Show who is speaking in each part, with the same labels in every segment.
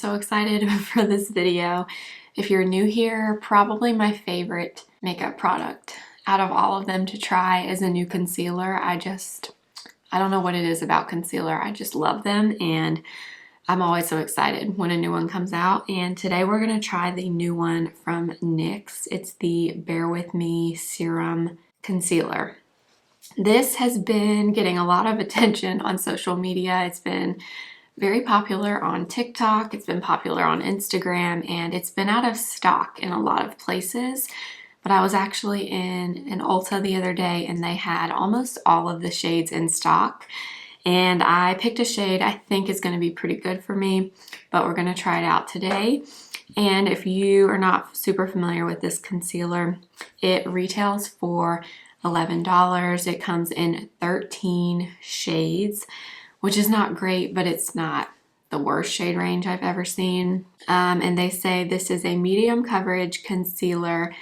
Speaker 1: so excited for this video. If you're new here, probably my favorite makeup product out of all of them to try is a new concealer. I don't know what it is about concealer. I just love them, and I'm always so excited when a new one comes out. And today we're gonna try the new one from NYX. It's the Bear With Me Serum Concealer. This has been getting a lot of attention on social media. It's been very popular on TikTok, it's been popular on Instagram, and it's been out of stock in a lot of places. But I was actually in an Ulta the other day and they had almost all of the shades in stock. And I picked a shade I think is going to be pretty good for me, but we're going to try it out today. And if you are not super familiar with this concealer, it retails for $11. It comes in 13 shades, which is not great, but it's not the worst shade range I've ever seen. And they say this is a medium coverage concealer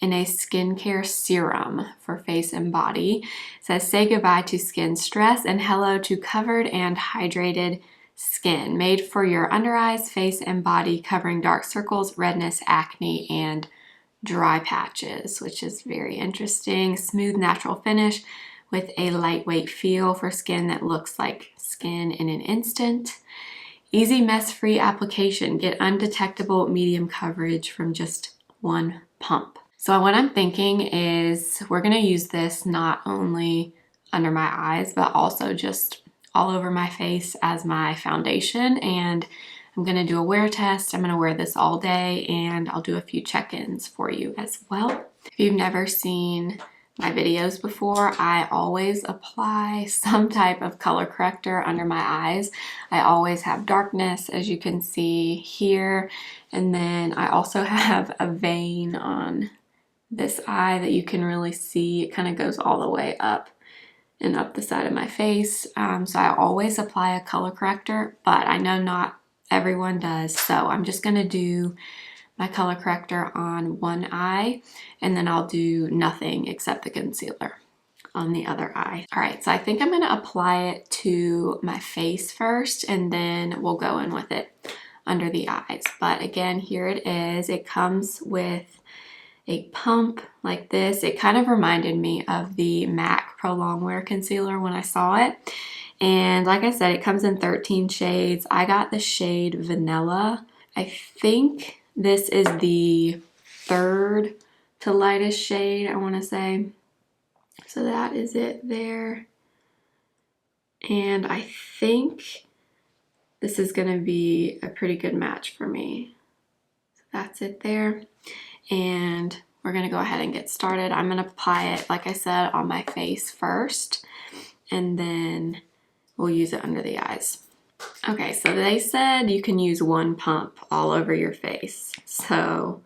Speaker 1: in a skincare serum for face and body. It says say goodbye to skin stress and hello to covered and hydrated skin. Made for your under eyes, face, and body, covering dark circles, redness, acne, and dry patches, which is very interesting. Smooth natural finish with a lightweight feel for skin that looks like skin in an instant. Easy mess-free application. Get undetectable medium coverage from just one pump. So what I'm thinking is we're gonna use this not only under my eyes, but also just all over my face as my foundation. And I'm gonna do a wear test. I'm gonna wear this all day and I'll do a few check-ins for you as well. If you've never seen my videos before, I always apply some type of color corrector under my eyes. I always have darkness, as you can see here, and then I also have a vein on this eye that you can really see. It kind of goes all the way up and up the side of my face. So I always apply a color corrector, but I know not everyone does, so I'm just gonna do my color corrector on one eye, and then I'll do nothing except the concealer on the other eye. All right, so I think I'm gonna apply it to my face first, and then we'll go in with it under the eyes. But again, here it is. It comes with a pump like this. It kind of reminded me of the MAC Pro Longwear Concealer when I saw it. And like I said, it comes in 13 shades. I got the shade Vanilla. I think this is the third to lightest shade, I want to say. So that is it there. And I think this is going to be a pretty good match for me. So that's it there. And we're going to go ahead and get started. I'm going to apply it, like I said, on my face first, and then we'll use it under the eyes. Okay, so they said you can use one pump all over your face. So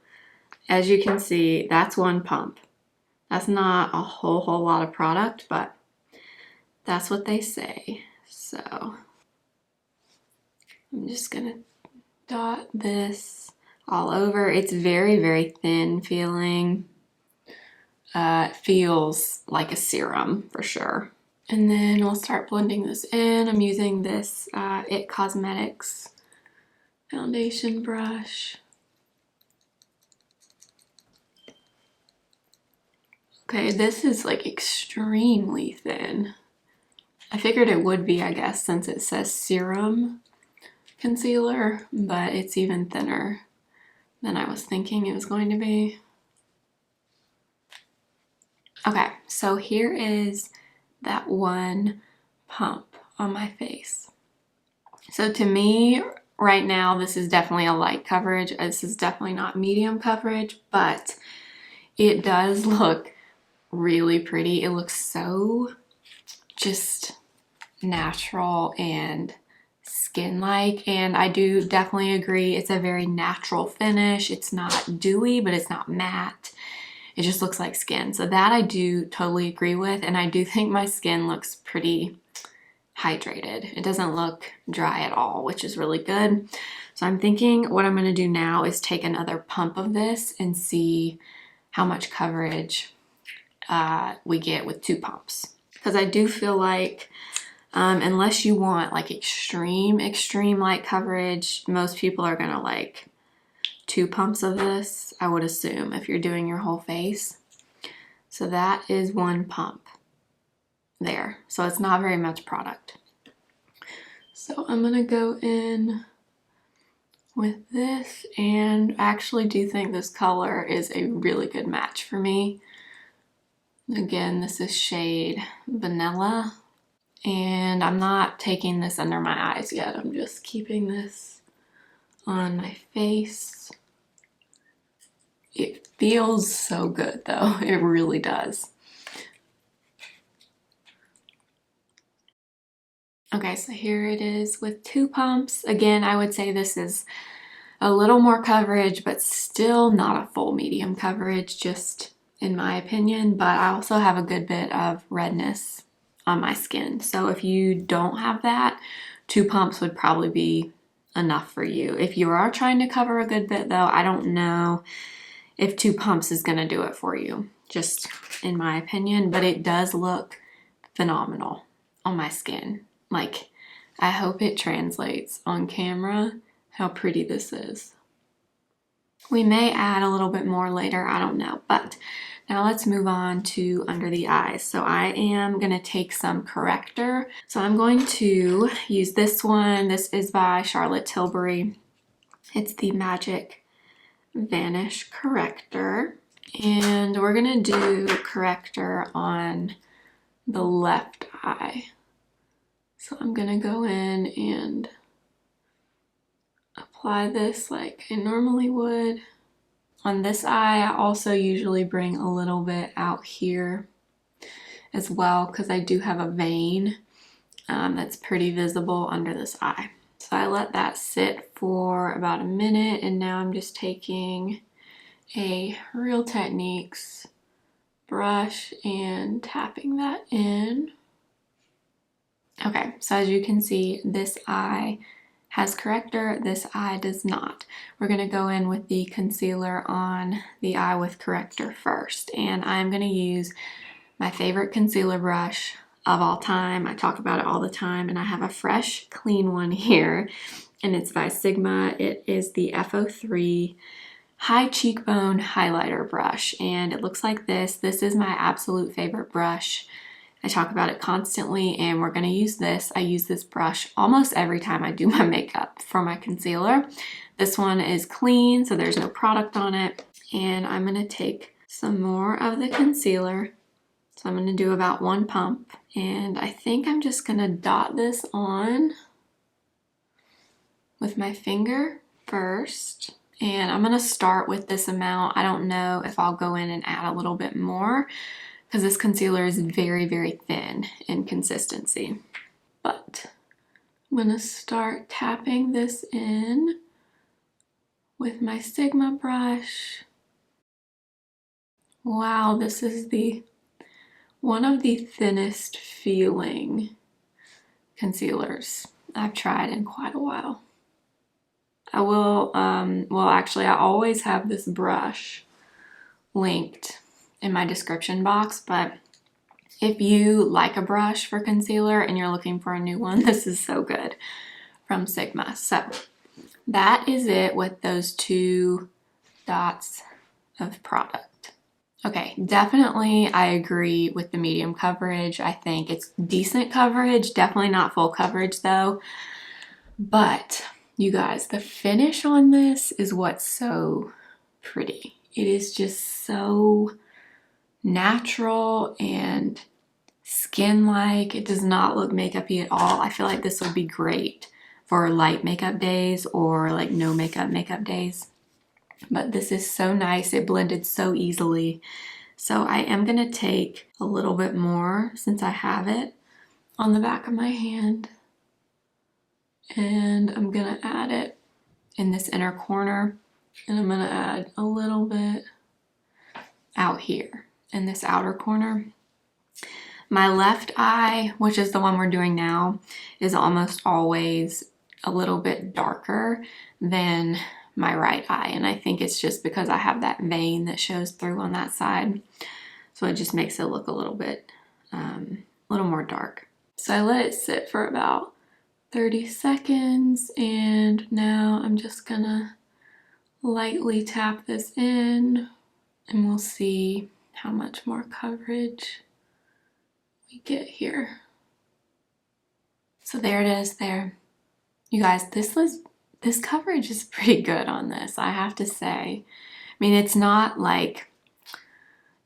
Speaker 1: as you can see, that's one pump. That's not a whole lot of product, but that's what they say. So I'm just gonna dot this all over. It's very thin feeling. It feels like a serum for sure. And then we'll start blending this in. I'm using this It Cosmetics foundation brush. Okay, this is like extremely thin. I figured it would be, I guess, since it says serum concealer, but it's even thinner than I was thinking it was going to be. Okay, so here is that one pump on my face. So to me right now, this is definitely a light coverage. This is definitely not medium coverage, but it does look really pretty. It looks so just natural and skin-like, and I do definitely agree it's a very natural finish. It's not dewy, but it's not matte. It just looks like skin. So that I do totally agree with, and I do think my skin looks pretty hydrated. It doesn't look dry at all, which is really good. So I'm thinking what I'm gonna do now is take another pump of this and see how much coverage we get with two pumps. Because I do feel like Unless you want like extreme light coverage, most people are gonna like 2 pumps of this, I would assume, if you're doing your whole face. So that is 1 pump there. So it's not very much product. So I'm gonna go in with this, and I actually do think this color is a really good match for me. Again, this is shade Vanilla, and I'm not taking this under my eyes yet. I'm just keeping this on my face. It feels so good though, it really does. Okay, so here it is with 2 pumps. Again, I would say this is a little more coverage, but still not a full medium coverage, just in my opinion. But I also have a good bit of redness on my skin. So if you don't have that, 2 pumps would probably be enough for you. If you are trying to cover a good bit though, I don't know if 2 pumps is gonna do it for you, just in my opinion, but it does look phenomenal on my skin. Like, I hope it translates on camera how pretty this is. We may add a little bit more later, I don't know, but now let's move on to under the eyes. So I am gonna take some Corrector. So I'm going to use this one. This is by Charlotte Tilbury. It's the Magic Vanish Corrector. And we're gonna do Corrector on the left eye. So I'm gonna go in and apply this like I normally would. On this eye, I also usually bring a little bit out here as well, because I do have a vein that's pretty visible under this eye. So I let that sit for about a minute, and now I'm just taking a Real Techniques brush and tapping that in. Okay, so as you can see, this eye has Corrector, this eye does not. We're gonna go in with the concealer on the eye with Corrector first, and I'm gonna use my favorite concealer brush of all time. I talk about it all the time, and I have a fresh, clean one here, and it's by Sigma. It is the F03 High Cheekbone Highlighter Brush, and it looks like this. This is my absolute favorite brush. I talk about it constantly, and we're gonna use this. I use this brush almost every time I do my makeup for my concealer. This one is clean, so there's no product on it. And I'm gonna take some more of the concealer. So I'm gonna do about 1 pump, and I think I'm just gonna dot this on with my finger first. And I'm gonna start with this amount. I don't know if I'll go in and add a little bit more, because this concealer is very, very thin in consistency. But I'm gonna start tapping this in with my Sigma brush. Wow, this is one of the thinnest feeling concealers I've tried in quite a while. I will, well actually I always have this brush linked in my description box, but if you like a brush for concealer and you're looking for a new one, this is so good from Sigma. So that is it with those 2 dots of product. Okay, definitely I agree with the medium coverage. I think it's decent coverage, definitely not full coverage though. But you guys, the finish on this is what's so pretty. It is just so natural and skin-like. It does not look makeup-y at all. I feel like this would be great for light makeup days or like no makeup days. But this is so nice. It blended so easily. So I am gonna take a little bit more since I have it on the back of my hand. And I'm gonna add it in this inner corner. And I'm gonna add a little bit out here in this outer corner. My left eye, which is the one we're doing now, is almost always a little bit darker than my right eye. And I think it's just because I have that vein that shows through on that side. So it just makes it look a little bit, more dark. So I let it sit for about 30 seconds, and now I'm just gonna lightly tap this in, and we'll see how much more coverage we get here. So there it is there. You guys, this coverage is pretty good on this, I have to say. I mean, it's not like,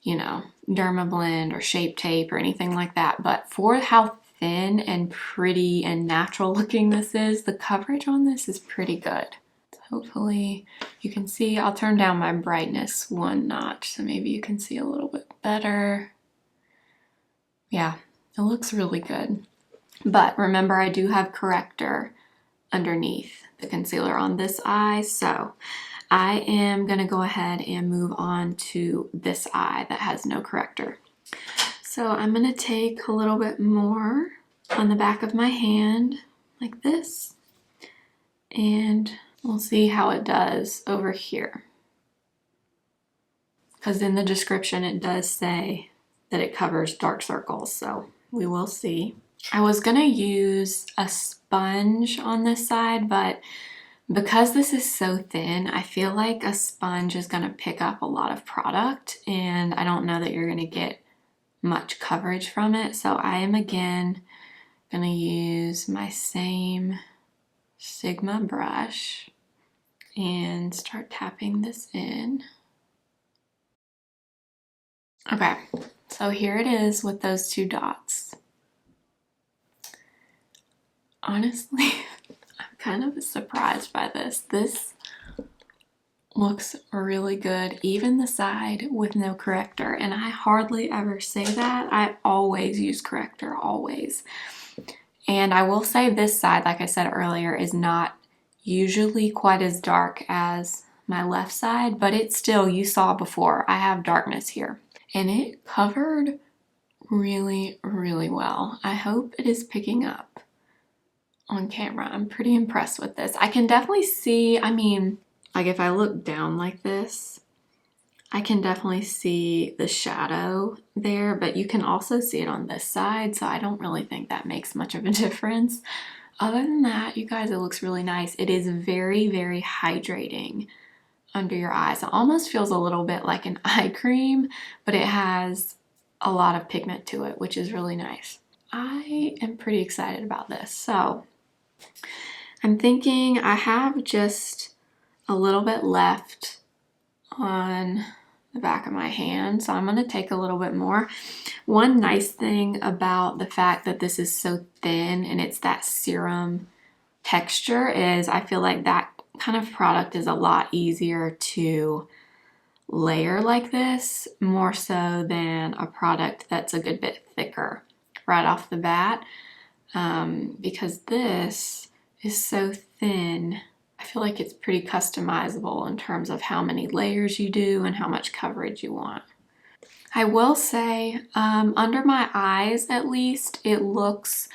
Speaker 1: you know, Dermablend or Shape Tape or anything like that, but for how thin and pretty and natural looking this is, the coverage on this is pretty good. So hopefully you can see. I'll turn down my brightness one notch so maybe you can see a little bit better. Yeah, it looks really good. But remember, I do have Corrector underneath the concealer on this eye, so I am gonna go ahead and move on to this eye that has no corrector. So I'm gonna take a little bit more on the back of my hand like this, and we'll see how it does over here. Because in the description it does say that it covers dark circles, so we will see. I was gonna use a sponge on this side, but because this is so thin, I feel like a sponge is gonna pick up a lot of product, and I don't know that you're gonna get much coverage from it. So I am again gonna use my same Sigma brush and start tapping this in. Okay, so here it is with those two dots. Honestly, I'm kind of surprised by this. This looks really good, even the side with no corrector, and I hardly ever say that. I always use corrector, always. And I will say this side, like I said earlier, is not usually quite as dark as my left side, but it's still, you saw before, I have darkness here. And it covered really, really well. I hope it is picking up on camera. I'm pretty impressed with this. I can definitely see, I mean, like if I look down like this, I can definitely see the shadow there, but you can also see it on this side, so I don't really think that makes much of a difference. Other than that, you guys, it looks really nice. It is very, very hydrating under your eyes. It almost feels a little bit like an eye cream, but it has a lot of pigment to it, which is really nice. I am pretty excited about this. So I'm thinking I have just a little bit left on the back of my hand, so I'm going to take a little bit more. One nice thing about the fact that this is so thin and it's that serum texture is I feel like that kind of product is a lot easier to layer like this, more so than a product that's a good bit thicker right off the bat, because this is so thin. I feel like it's pretty customizable in terms of how many layers you do and how much coverage you want. I will say, under my eyes at least, it looks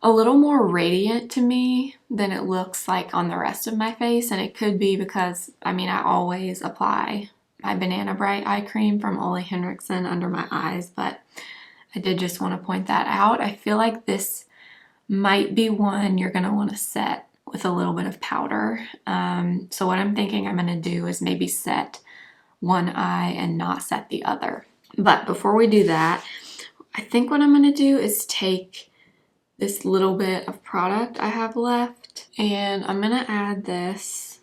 Speaker 1: a little more radiant to me than it looks like on the rest of my face, and it could be because, I mean, I always apply my Banana Bright eye cream from Ole Henriksen under my eyes, but I did just want to point that out. I feel like this might be one you're going to want to set with a little bit of powder. So what I'm thinking I'm going to do is maybe set one eye and not set the other. But before we do that, I think what I'm going to do is take this little bit of product I have left, and I'm going to add this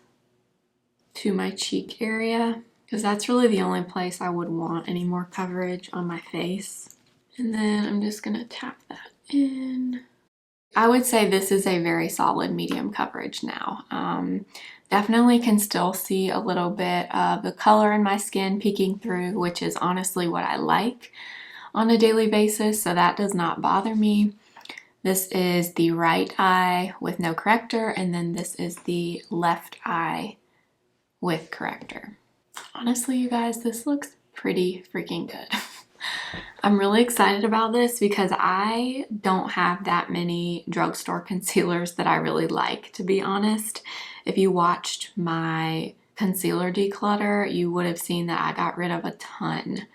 Speaker 1: to my cheek area because that's really the only place I would want any more coverage on my face. And then I'm just going to tap that in. I would say this is a very solid medium coverage now. Definitely can still see a little bit of the color in my skin peeking through, which is honestly what I like on a daily basis, so that does not bother me. This is the right eye with no corrector, and then this is the left eye with corrector. Honestly, you guys, this looks pretty freaking good. I'm really excited about this because I don't have that many drugstore concealers that I really like, to be honest. If you watched my concealer declutter, you would have seen that I got rid of a ton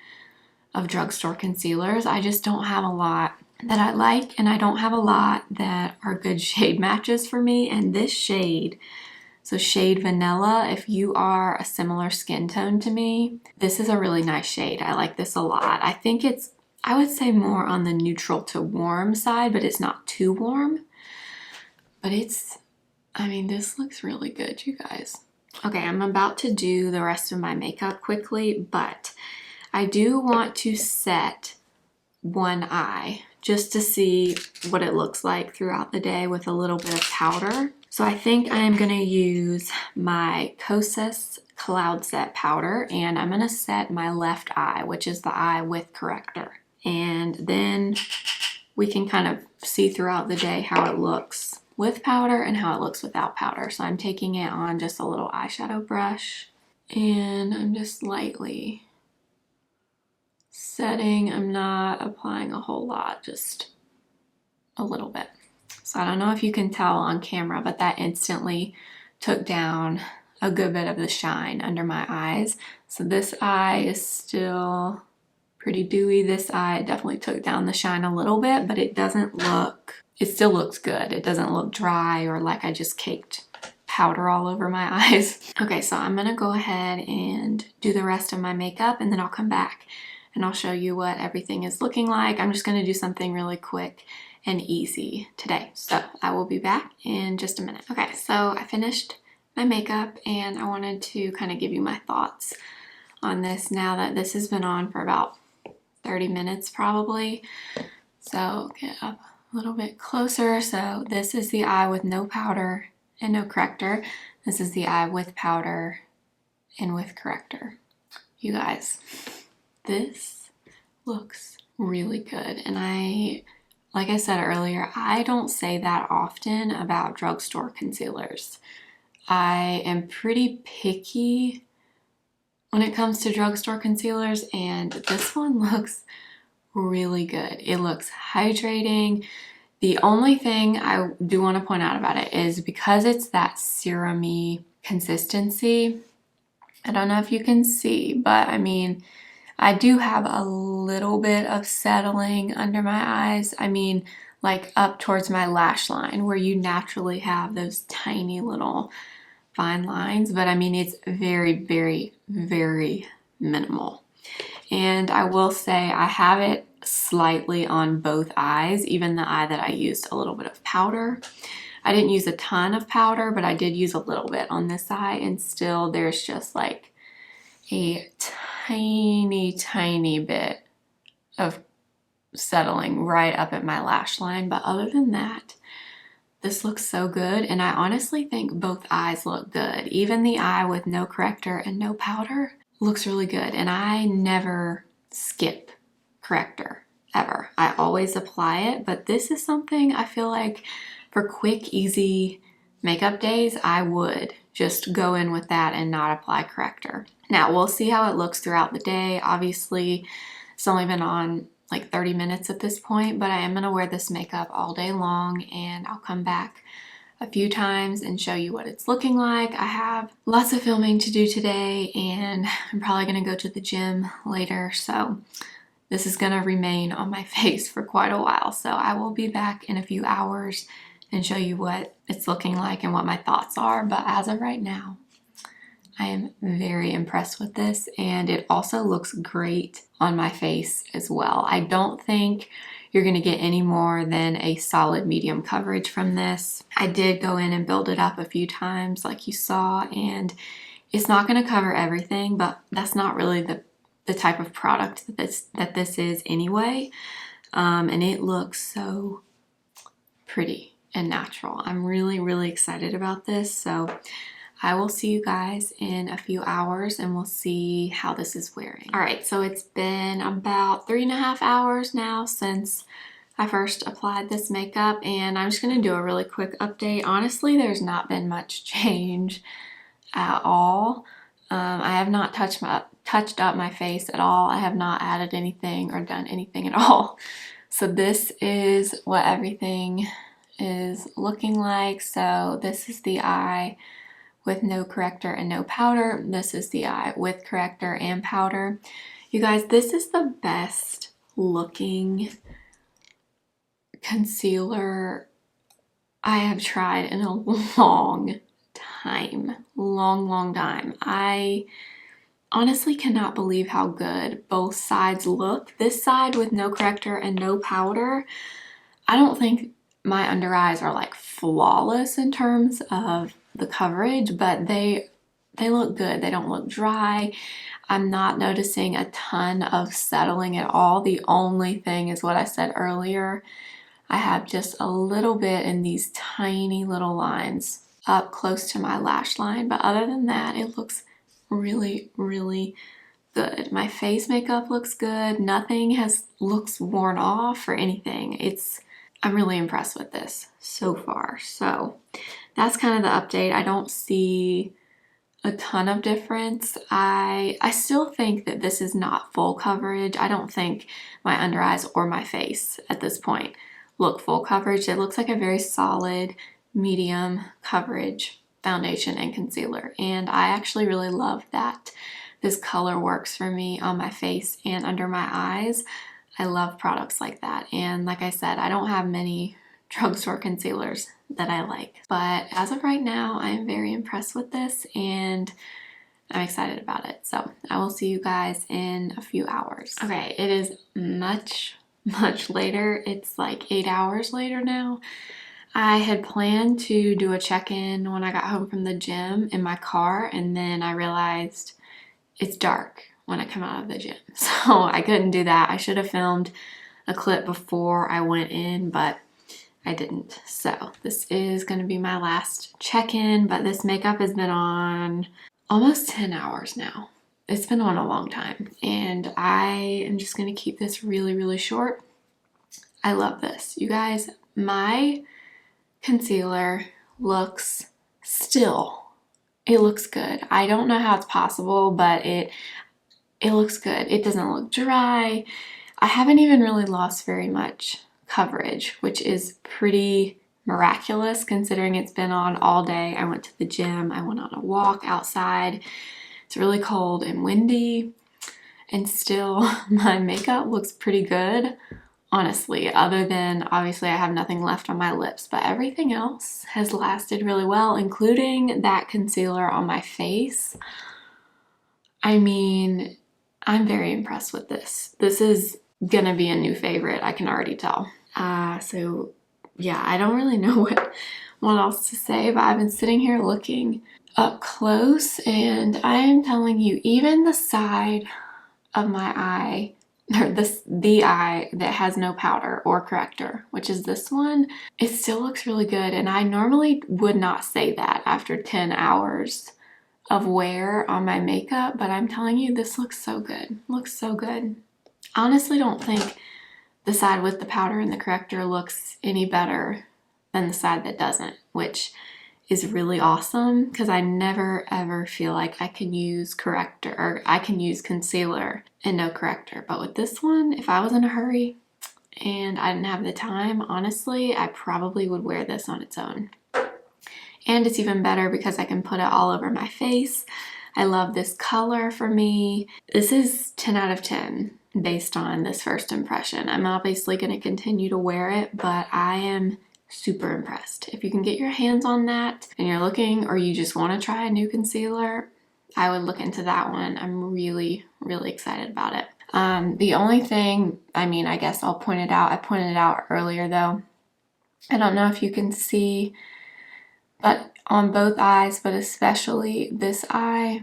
Speaker 1: of drugstore concealers. I just don't have a lot that I like, and I don't have a lot that are good shade matches for me. And this shade, so shade Vanilla, if you are a similar skin tone to me, this is a really nice shade. I like this a lot. I think it's, I would say more on the neutral to warm side, but it's not too warm. But it's, I mean, this looks really good, you guys. Okay, I'm about to do the rest of my makeup quickly, but I do want to set one eye just to see what it looks like throughout the day with a little bit of powder. So I think I am gonna use my Kosas Cloud Set powder, and I'm gonna set my left eye, which is the eye with corrector. And then we can kind of see throughout the day how it looks with powder and how it looks without powder. So I'm taking it on just a little eyeshadow brush, and I'm just lightly setting. I'm not applying a whole lot, just a little bit. So I don't know if you can tell on camera, but that instantly took down a good bit of the shine under my eyes. So this eye is still pretty dewy. This eye definitely took down the shine a little bit, but it doesn't look, it still looks good. It doesn't look dry or like I just caked powder all over my eyes. Okay, so I'm gonna go ahead and do the rest of my makeup, and then I'll come back and I'll show you what everything is looking like. I'm just gonna do something really quick and easy today. So I will be back in just a minute. Okay, so I finished my makeup and I wanted to kind of give you my thoughts on this now that this has been on for about 30 minutes probably. So get up a little bit closer. So this is the eye with no powder and no corrector. This is the eye with powder and with corrector. You guys, this looks really good. And like I said earlier, I don't say that often about drugstore concealers. I am pretty picky when it comes to drugstore concealers, and this one looks really good. It looks hydrating. The only thing I do want to point out about it is because it's that serum-y consistency, I don't know if you can see, but I mean, I do have a little bit of settling under my eyes. I mean, like up towards my lash line where you naturally have those tiny little fine lines, but I mean, it's very, very, very minimal. And I will say I have it slightly on both eyes, even the eye that I used a little bit of powder. I didn't use a ton of powder, but I did use a little bit on this eye, and still there's just like a tiny bit of settling right up at my lash line. But other than that, this looks so good, and I honestly think both eyes look good. Even the eye with no corrector and no powder looks really good, and I never skip corrector, ever. I always apply it, but this is something I feel like for quick, easy makeup days, I would just go in with that and not apply corrector. Now, we'll see how it looks throughout the day. Obviously, it's only been on like 30 minutes at this point, but I am gonna wear this makeup all day long, and I'll come back a few times and show you what it's looking like. I have lots of filming to do today, and I'm probably gonna go to the gym later, so this is gonna remain on my face for quite a while. So I will be back in a few hours and show you what it's looking like and what my thoughts are. But as of right now, I am very impressed with this, and it also looks great on my face as well. I don't think you're gonna get any more than a solid medium coverage from this. I did go in and build it up a few times like you saw, and it's not gonna cover everything, but that's not really the type of product that this is anyway. And it looks so pretty and natural. I'm really excited about this. So I will see you guys in a few hours and we'll see how this is wearing. All right, so it's been about 3.5 hours now since I first applied this makeup, and I'm just gonna do a really quick update. Honestly, there's not been much change at all. I have not touched up my face at all. I have not added anything or done anything at all. So this is what everything is looking like. So this is the eye with no corrector and no powder. This is the eye with corrector and powder. You guys, this is the best looking concealer I have tried in a long time. Long time. I honestly cannot believe how good both sides look. This side with no corrector and no powder, I don't think my under eyes are like flawless in terms of the coverage, but they look good. They don't look dry. I'm not noticing a ton of settling at all. The only thing is what I said earlier. I have just a little bit in these tiny little lines up close to my lash line, but other than that, it looks really good. My face makeup looks good. Nothing looks worn off or anything. I'm really impressed with this so far. So that's kind of the update. I don't see a ton of difference. I still think that this is not full coverage. I don't think my under eyes or my face at this point look full coverage. It looks like a very solid medium coverage foundation and concealer, and I actually really love that this color works for me on my face and under my eyes. I love products like that, and like I said, I don't have many drugstore concealers that I like, but as of right now, I am very impressed with this and I'm excited about it. So I will see you guys in a few hours. Okay, it is much later. It's like 8 hours later now. I had planned to do a check-in when I got home from the gym in my car, and then I realized it's dark when I come out of the gym, so I couldn't do that. I should have filmed a clip before I went in, but I didn't. So this is going to be my last check-in, but this makeup has been on almost 10 hours now. It's been on a long time, and I am just going to keep this really short. I love this. You guys, my concealer looks it looks good. I don't know how it's possible, but it looks good. It doesn't look dry. I haven't even really lost very much coverage, which is pretty miraculous considering it's been on all day. I went to the gym. I went on a walk outside. It's really cold and windy, and still my makeup looks pretty good, honestly, other than obviously I have nothing left on my lips, but everything else has lasted really well, including that concealer on my face. I mean, I'm very impressed with this. This is gonna be a new favorite, I can already tell. So yeah, I don't really know what else to say, but I've been sitting here looking up close, and I am telling you, even the side of my eye, or the eye that has no powder or corrector, which is this one, it still looks really good. And I normally would not say that after 10 hours of wear on my makeup, but I'm telling you, this looks so good. Looks so good. I honestly don't think the side with the powder and the corrector looks any better than the side that doesn't, which is really awesome because I never ever feel like I can use corrector, or I can use concealer and no corrector. But with this one, if I was in a hurry and I didn't have the time, honestly, I probably would wear this on its own. And it's even better because I can put it all over my face. I love this color for me. This is 10 out of 10 based on this first impression. I'm obviously going to continue to wear it, but I am super impressed. If you can get your hands on that and you're looking, or you just want to try a new concealer, I would look into that one. I'm really excited about it. The only thing, I mean, I guess I'll point it out. I pointed it out earlier though. I don't know if you can see, but on both eyes, but especially this eye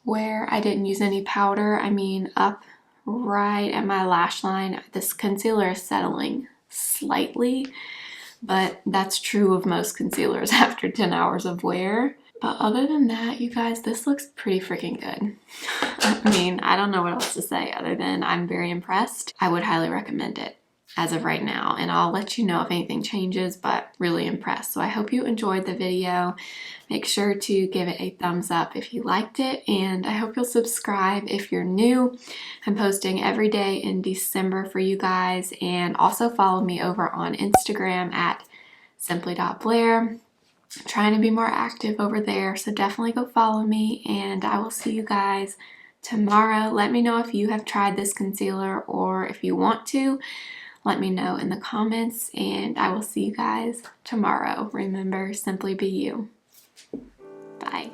Speaker 1: where I didn't use any powder, I mean up right at my lash line, this concealer is settling slightly, but that's true of most concealers after 10 hours of wear. But other than that, you guys, this looks pretty freaking good. I mean, I don't know what else to say other than I'm very impressed. I would highly recommend it as of right now, and I'll let you know if anything changes, but really impressed. So I hope you enjoyed the video. Make sure to give it a thumbs up if you liked it, and I hope you'll subscribe if you're new. I'm posting every day in December for you guys, and also follow me over on Instagram at simply.blair. I'm trying to be more active over there, so definitely go follow me, and I will see you guys tomorrow. Let me know if you have tried this concealer or if you want to. let me know in the comments, and I will see you guys tomorrow. Remember, simply be you. Bye.